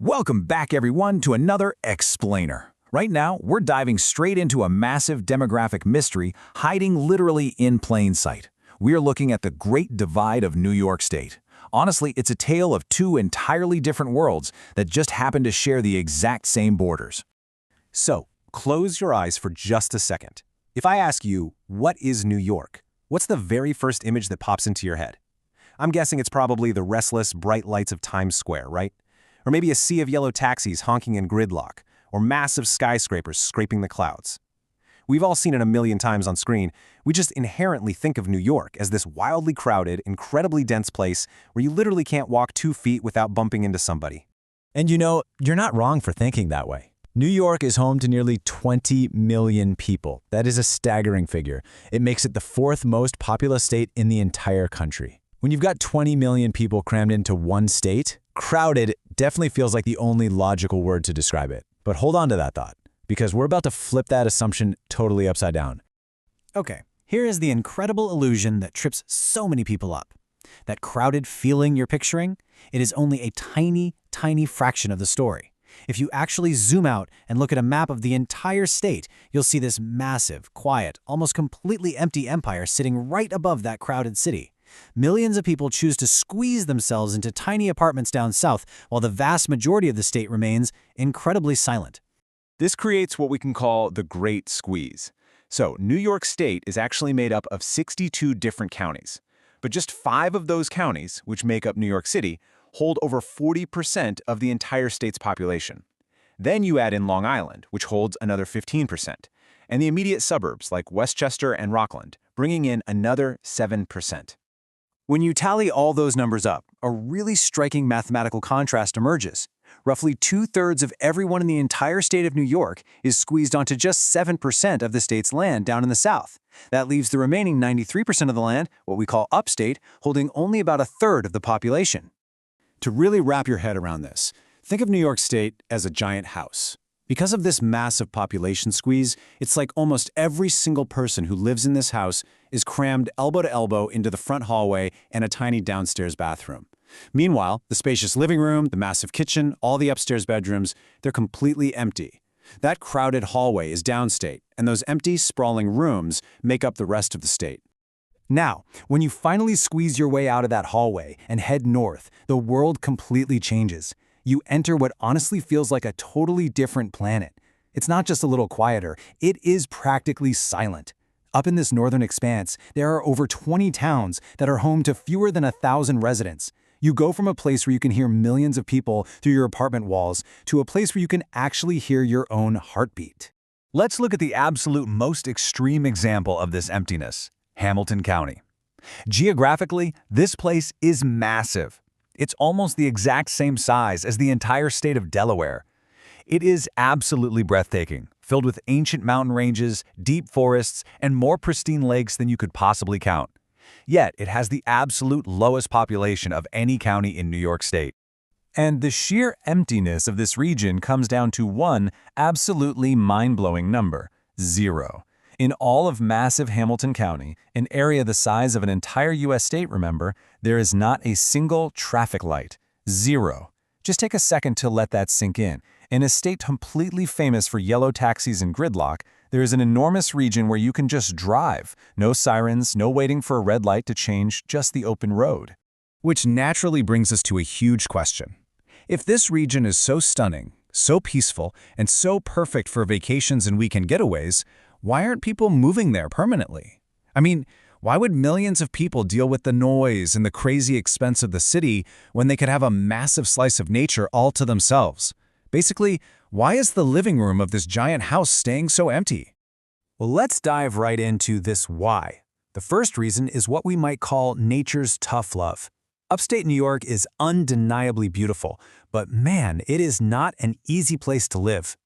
Welcome back, everyone, to another Explainer. Right now, we're diving straight into a massive demographic mystery hiding literally in plain sight. We're looking at the Great Divide of New York State. Honestly, it's a tale of two entirely different worlds that just happen to share the exact same borders. So, close your eyes for just a second. If I ask you, what is New York? What's the very first image that pops into your head? I'm guessing it's probably the restless, bright lights of Times Square, right? Or maybe a sea of yellow taxis honking in gridlock, or massive skyscrapers scraping the clouds. We've all seen it a million times on screen. We just inherently think of New York as this wildly crowded, incredibly dense place where you literally can't walk 2 feet without bumping into somebody. And you know, you're not wrong for thinking that way. New York is home to nearly 20 million people. That is a staggering figure. It makes it the fourth most populous state in the entire country. When you've got 20 million people crammed into one state, crowded definitely feels like the only logical word to describe it. But hold on to that thought, because we're about to flip that assumption totally upside down. Okay, here is the incredible illusion that trips so many people up. That crowded feeling you're picturing, it is only a tiny, tiny fraction of the story. If you actually zoom out and look at a map of the entire state, you'll see this massive, quiet, almost completely empty empire sitting right above that crowded city. Millions of people choose to squeeze themselves into tiny apartments down south, while the vast majority of the state remains incredibly silent. This creates what we can call the Great Squeeze. So, New York State is actually made up of 62 different counties. But just 5 of those counties, which make up New York City, hold over 40% of the entire state's population. Then you add in Long Island, which holds another 15%, and the immediate suburbs like Westchester and Rockland, bringing in another 7%. When you tally all those numbers up, a really striking mathematical contrast emerges. Roughly 2/3 of everyone in the entire state of New York is squeezed onto just 7% of the state's land down in the south. That leaves the remaining 93% of the land, what we call upstate, holding only about 1/3 of the population. To really wrap your head around this, think of New York State as a giant house. Because of this massive population squeeze, it's like almost every single person who lives in this house is crammed elbow to elbow into the front hallway and a tiny downstairs bathroom. Meanwhile, the spacious living room, the massive kitchen, all the upstairs bedrooms, they're completely empty. That crowded hallway is downstate, and those empty, sprawling rooms make up the rest of the state. Now, when you finally squeeze your way out of that hallway and head north, the world completely changes. You enter what honestly feels like a totally different planet. It's not just a little quieter, it is practically silent. Up in this northern expanse, there are over 20 towns that are home to fewer than 1,000 residents. You go from a place where you can hear millions of people through your apartment walls to a place where you can actually hear your own heartbeat. Let's look at the absolute most extreme example of this emptiness, Hamilton County. Geographically, this place is massive. It's almost the exact same size as the entire state of Delaware. It is absolutely breathtaking, filled with ancient mountain ranges, deep forests, and more pristine lakes than you could possibly count. Yet, it has the absolute lowest population of any county in New York State. And the sheer emptiness of this region comes down to one absolutely mind-blowing number: 0. In all of massive Hamilton County, an area the size of an entire U.S. state, remember, there is not a single traffic light. 0. Just take a second to let that sink in. In a state completely famous for yellow taxis and gridlock, there is an enormous region where you can just drive. No sirens, no waiting for a red light to change, just the open road. Which naturally brings us to a huge question. If this region is so stunning, so peaceful, and so perfect for vacations and weekend getaways, why aren't people moving there permanently? I mean, why would millions of people deal with the noise and the crazy expense of the city when they could have a massive slice of nature all to themselves? Basically, why is the living room of this giant house staying so empty? Well, let's dive right into this why. The first reason is what we might call nature's tough love. Upstate New York is undeniably beautiful, but man, it is not an easy place to live.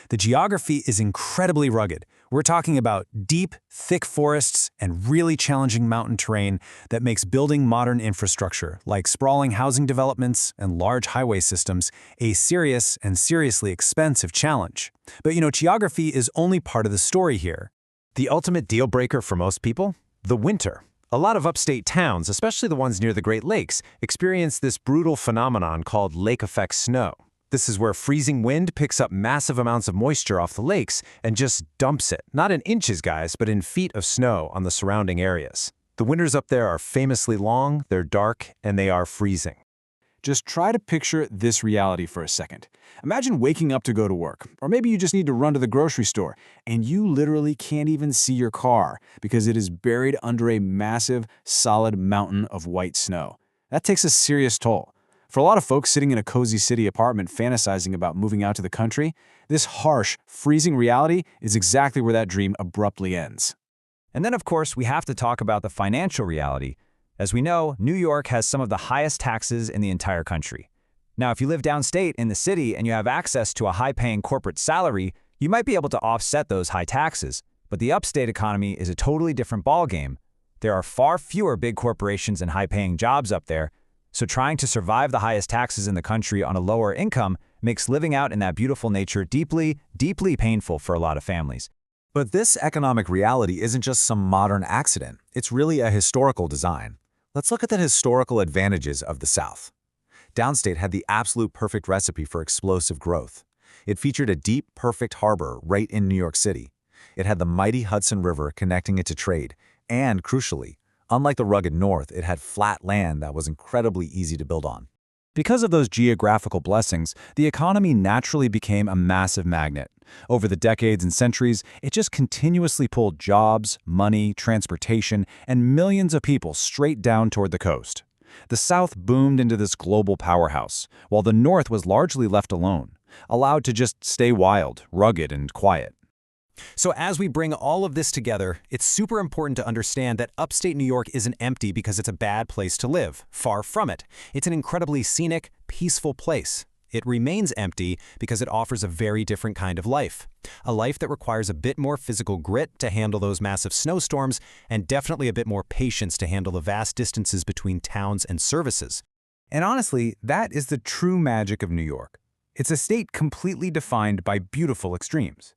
The geography is incredibly rugged. We're talking about deep, thick forests and really challenging mountain terrain that makes building modern infrastructure, like sprawling housing developments and large highway systems, a serious and seriously expensive challenge. But geography is only part of the story here. The ultimate deal breaker for most people? The winter. A lot of upstate towns, especially the ones near the Great Lakes, experience this brutal phenomenon called lake effect snow. This is where freezing wind picks up massive amounts of moisture off the lakes and just dumps it, not in inches, guys, but in feet of snow on the surrounding areas. The winters up there are famously long, they're dark, and they are freezing. Just try to picture this reality for a second. Imagine waking up to go to work, or maybe you just need to run to the grocery store, and you literally can't even see your car because it is buried under a massive, solid mountain of white snow. That takes a serious toll. For a lot of folks sitting in a cozy city apartment fantasizing about moving out to the country, this harsh, freezing reality is exactly where that dream abruptly ends. And then, of course, we have to talk about the financial reality. As we know, New York has some of the highest taxes in the entire country. Now, if you live downstate in the city and you have access to a high-paying corporate salary, you might be able to offset those high taxes. But the upstate economy is a totally different ballgame. There are far fewer big corporations and high-paying jobs up there, so trying to survive the highest taxes in the country on a lower income makes living out in that beautiful nature deeply, deeply painful for a lot of families. But this economic reality isn't just some modern accident. It's really a historical design. Let's look at the historical advantages of the South. Downstate had the absolute perfect recipe for explosive growth. It featured a deep, perfect harbor right in New York City. It had the mighty Hudson River connecting it to trade, and crucially, unlike the rugged North, it had flat land that was incredibly easy to build on. Because of those geographical blessings, the economy naturally became a massive magnet. Over the decades and centuries, it just continuously pulled jobs, money, transportation, and millions of people straight down toward the coast. The South boomed into this global powerhouse, while the North was largely left alone, allowed to just stay wild, rugged, and quiet. So as we bring all of this together, it's super important to understand that upstate New York isn't empty because it's a bad place to live. Far from it. It's an incredibly scenic, peaceful place. It remains empty because it offers a very different kind of life. A life that requires a bit more physical grit to handle those massive snowstorms, and definitely a bit more patience to handle the vast distances between towns and services. And honestly, that is the true magic of New York. It's a state completely defined by beautiful extremes.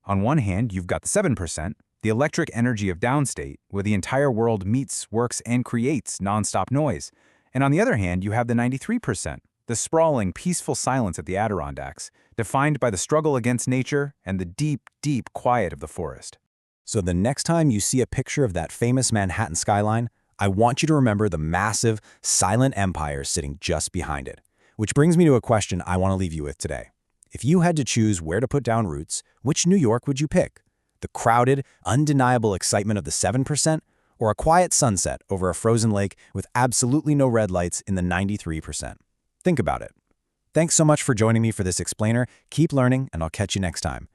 On one hand, you've got the 7%, the electric energy of downstate, where the entire world meets, works, and creates nonstop noise. And on the other hand, you have the 93%, the sprawling, peaceful silence of the Adirondacks, defined by the struggle against nature and the deep, deep quiet of the forest. So the next time you see a picture of that famous Manhattan skyline, I want you to remember the massive, silent empire sitting just behind it. Which brings me to a question I want to leave you with today. If you had to choose where to put down roots, which New York would you pick? The crowded, undeniable excitement of the 7%, or a quiet sunset over a frozen lake with absolutely no red lights in the 93%? Think about it. Thanks so much for joining me for this explainer. Keep learning, and I'll catch you next time.